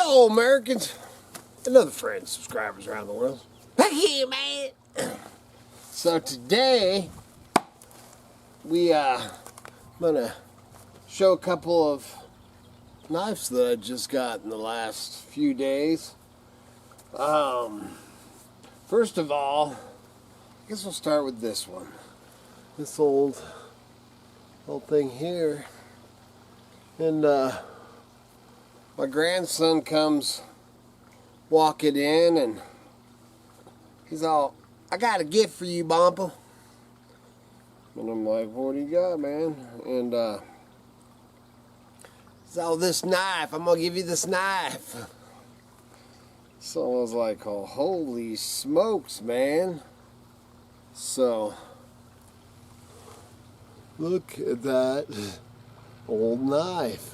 Hello, Americans, and other friends, subscribers around the world. Back here, man. So today, I'm gonna show a couple of knives that I just got in the last few days. First of all, I guess we'll start with this one. This old thing here, and my grandson comes walking in, and he's all, "I got a gift for you, Bompa." And I'm like, "What do you got, man?" And he's all, "This knife. I'm gonna give you this knife." So I was like, "Oh, holy smokes, man!" So look at that old knife.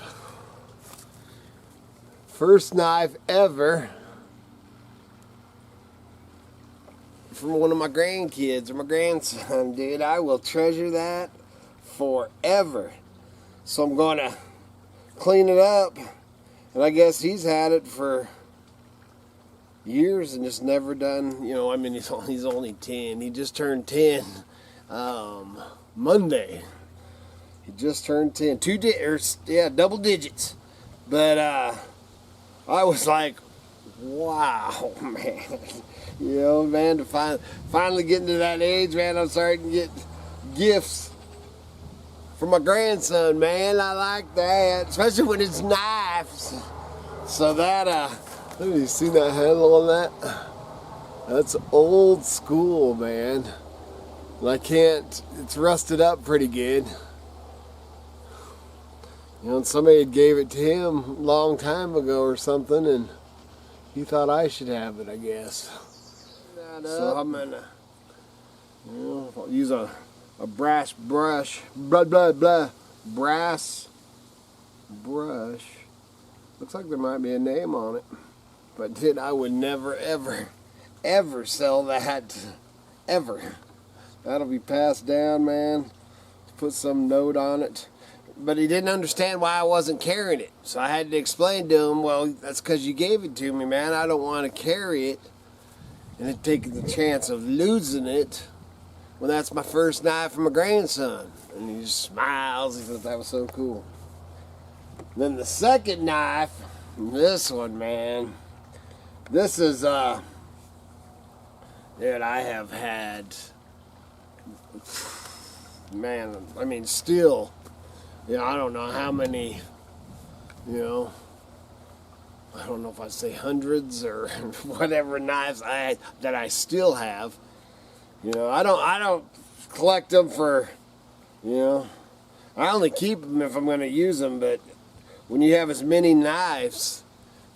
First knife ever from one of my grandkids or my grandson, dude. I will treasure that forever. So I'm gonna clean it up, and I guess he's had it for years and just never done, you know, I mean, he's only 10. He just turned 10 Monday. He just turned 10. Double digits. But I was like, wow, man. You know, man, to finally getting to that age, man, I'm starting to get gifts for my grandson, man. I like that, especially when it's knives. So that, have you seen that handle on that? That's old school, man. It's rusted up pretty good. You know, and somebody had gave it to him a long time ago or something, and he thought I should have it, I guess. So I'm gonna, you know, I'll use a brass brush, brass brush. Looks like there might be a name on it, but dude, I would never, ever sell that, ever. That'll be passed down, man. Put some note on it. But he didn't understand why I wasn't carrying it. So I had to explain to him, well, that's because you gave it to me, man. I don't want to carry it and then take the chance of losing it when that's my first knife from my grandson. And he just smiles. He thought that was so cool. Then the second knife, this one, man. This is, dude, I have had, man, I mean, still, you know, I don't know how many, you know, I don't know if I'd say hundreds or whatever knives that I still have. You know, I don't collect them for, you know, I only keep them if I'm going to use them. But when you have as many knives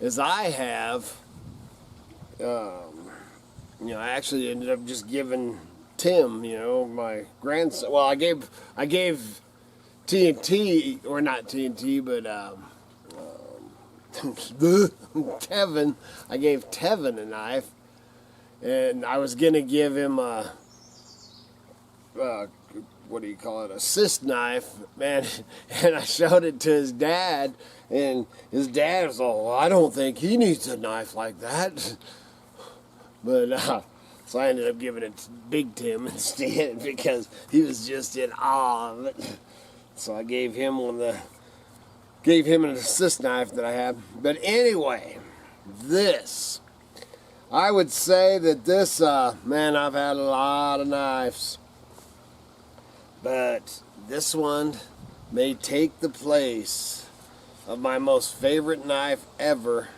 as I have, you know, I actually ended up just giving Tim, you know, my grandson. Well, I gave TNT, or not TNT, but Tevin. I gave Tevin a knife, and I was gonna give him a what do you call it? A assist knife, man. And I showed it to his dad, and his dad was all, "Well, I don't think he needs a knife like that." But so I ended up giving it to Big Tim instead because he was just in awe of it. So I gave him an assist knife that I have. But anyway, this, I would say that this, man, I've had a lot of knives, but this one may take the place of my most favorite knife ever,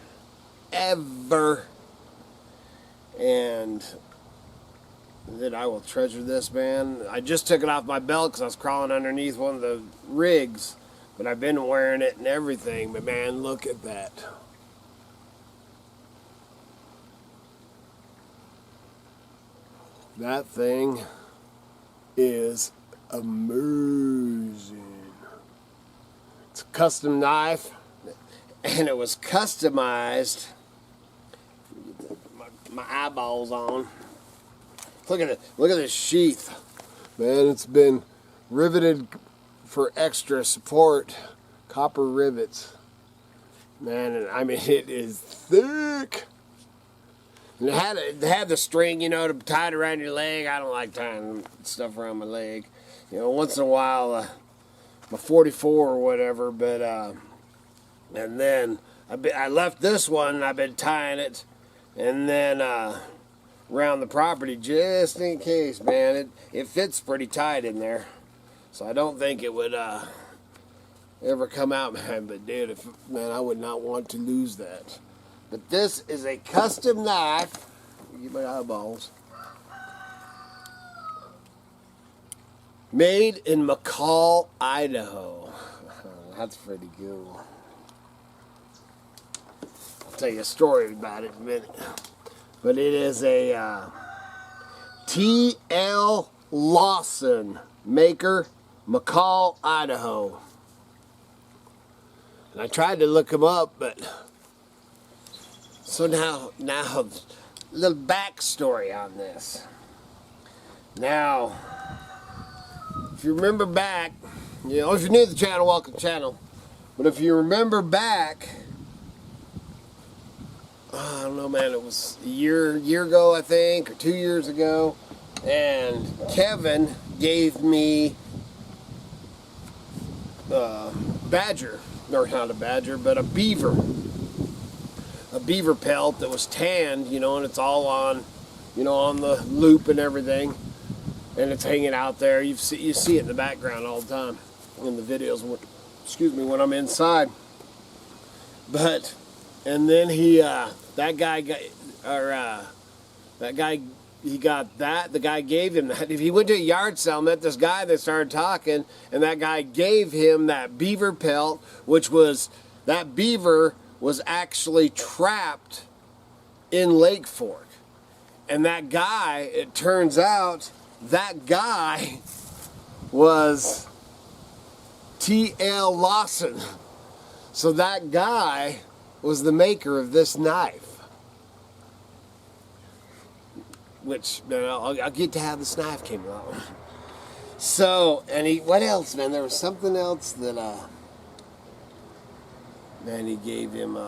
and that I will treasure this, man. I just took it off my belt because I was crawling underneath one of the rigs, but I've been wearing it and everything. But man, look at that. That thing is amazing. It's a custom knife, and it was customized. My eyeballs on. Look at it. Look at this sheath. Man, it's been riveted for extra support. Copper rivets. Man, and I mean, it is thick. And it had the string, you know, to tie it around your leg. I don't like tying stuff around my leg. You know, once in a while, my 44 or whatever, but, and then I left this one, and I've been tying it, and then, around the property, just in case, man. It fits pretty tight in there, so I don't think it would, ever come out, man. But, dude, man, I would not want to lose that. But this is a custom knife. Get my eyeballs. Made in McCall, Idaho. That's pretty cool. I'll tell you a story about it in a minute. But it is a T.L. Lawson maker, McCall, Idaho. And I tried to look him up, but so now a little backstory on this. Now, if you remember back, you know, if you're new to the channel, welcome to the channel. But if you remember back, I don't know, man, it was a year ago, I think, or 2 years ago, and Kevin gave me badger, or not a badger, but a beaver pelt that was tanned, you know, and it's all on, you know, on the loop and everything, and it's hanging out there. You see it in the background all the time in the videos, excuse me, when I'm inside. But, and then he, the guy gave him that. If he went to a yard sale, met this guy that started talking, and that guy gave him that beaver pelt, which was, that beaver was actually trapped in Lake Fork. And that guy, it turns out, that guy was T.L. Lawson. So that guy was the maker of this knife. Which, you know, I'll get to how this knife came along. So, and what else, man? There was something else that, man, he gave him,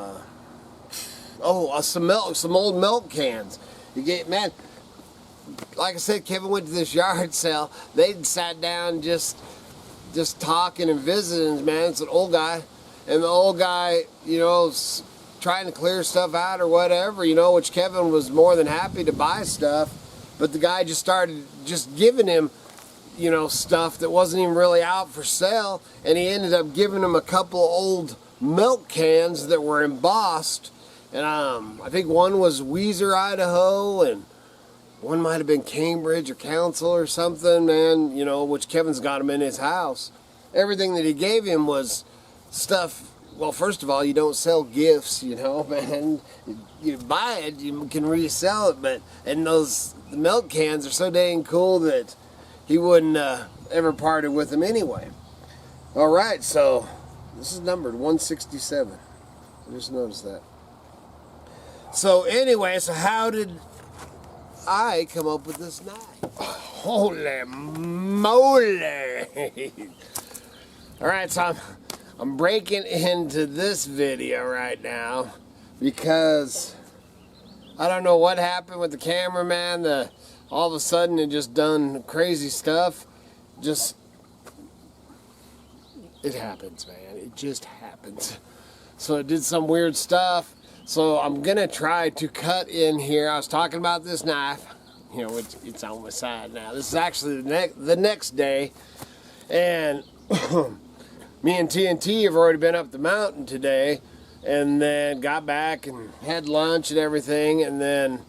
some old milk cans. He gave, man, like I said, Kevin went to this yard sale. They sat down just talking and visiting, man. It's an old guy. And the old guy, you know, trying to clear stuff out or whatever, you know, which Kevin was more than happy to buy stuff. But the guy just started just giving him, you know, stuff that wasn't even really out for sale. And he ended up giving him a couple old milk cans that were embossed. And I think one was Weiser, Idaho, and one might have been Cambridge or Council or something, man, you know, which Kevin's got him in his house. Everything that he gave him was stuff. Well, first of all, you don't sell gifts, you know, man. You buy it, you can resell it, but, and those milk cans are so dang cool that he wouldn't ever parted with them anyway. All right, so this is numbered 167. I just noticed that. So anyway, so how did I come up with this knife? Holy moly! All right, so I'm breaking into this video right now because I don't know what happened with the cameraman. All of a sudden it just done crazy stuff. It happens, man. It just happens. So it did some weird stuff. So I'm gonna try to cut in here. I was talking about this knife. You know, it's on my side now. This is actually the next day, and me and TNT have already been up the mountain today, and then got back and had lunch and everything, and then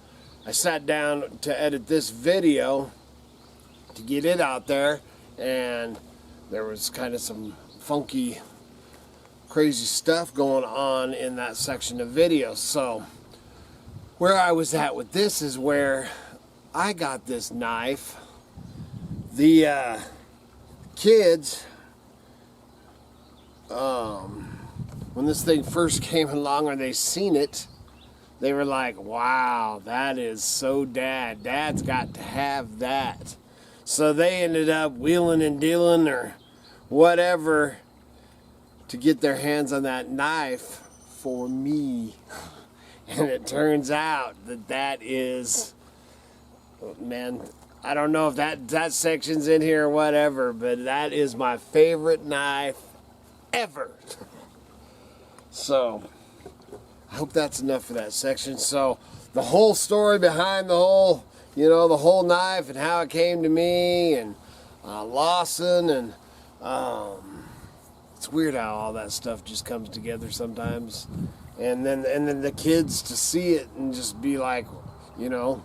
I sat down to edit this video to get it out there, and there was kind of some funky, crazy stuff going on in that section of video. So where I was at with this is where I got this knife. The kids, when this thing first came along or they seen it, they were like, wow, that is so dad. Dad's got to have that. So they ended up wheeling and dealing or whatever to get their hands on that knife for me. And it turns out that is, man, I don't know if that section's in here or whatever, but that is my favorite knife ever. So, I hope that's enough for that section. So, the whole story behind the whole, the whole knife and how it came to me, and Lawson, and it's weird how all that stuff just comes together sometimes. And then the kids to see it and just be like, as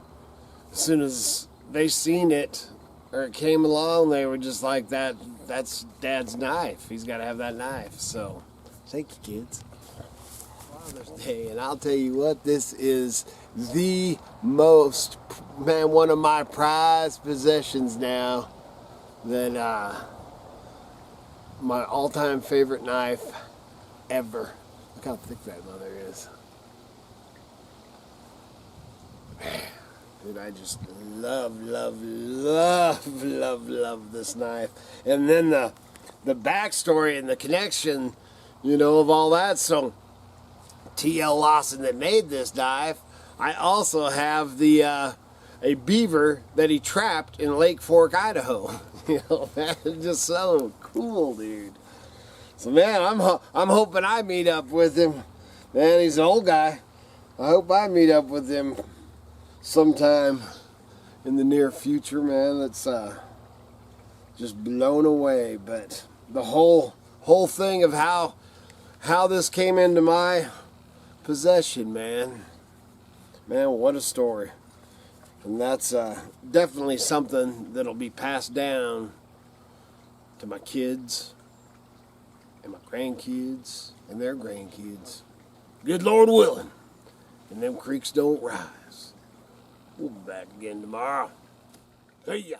soon as they seen it or it came along, they were just like, that's Dad's knife. He's got to have that knife. So, thank you, kids. Father's Day, and I'll tell you what, this is the most, man, one of my prized possessions now. That my all-time favorite knife ever. Look how thick that mother is. Man, dude, I just love this knife. And then the backstory and the connection, of all that. So, T.L. Lawson that made this knife, I also have a beaver that he trapped in Lake Fork, Idaho. That is just so cool, dude. So, man, I'm hoping I meet up with him. Man, he's an old guy. I hope I meet up with him sometime in the near future, man. It's just blown away. But the whole thing of how this came into my possession, man, what a story. And that's definitely something that'll be passed down to my kids and my grandkids and their grandkids. Good Lord willing. And them creeks don't rise. We'll be back again tomorrow. See ya.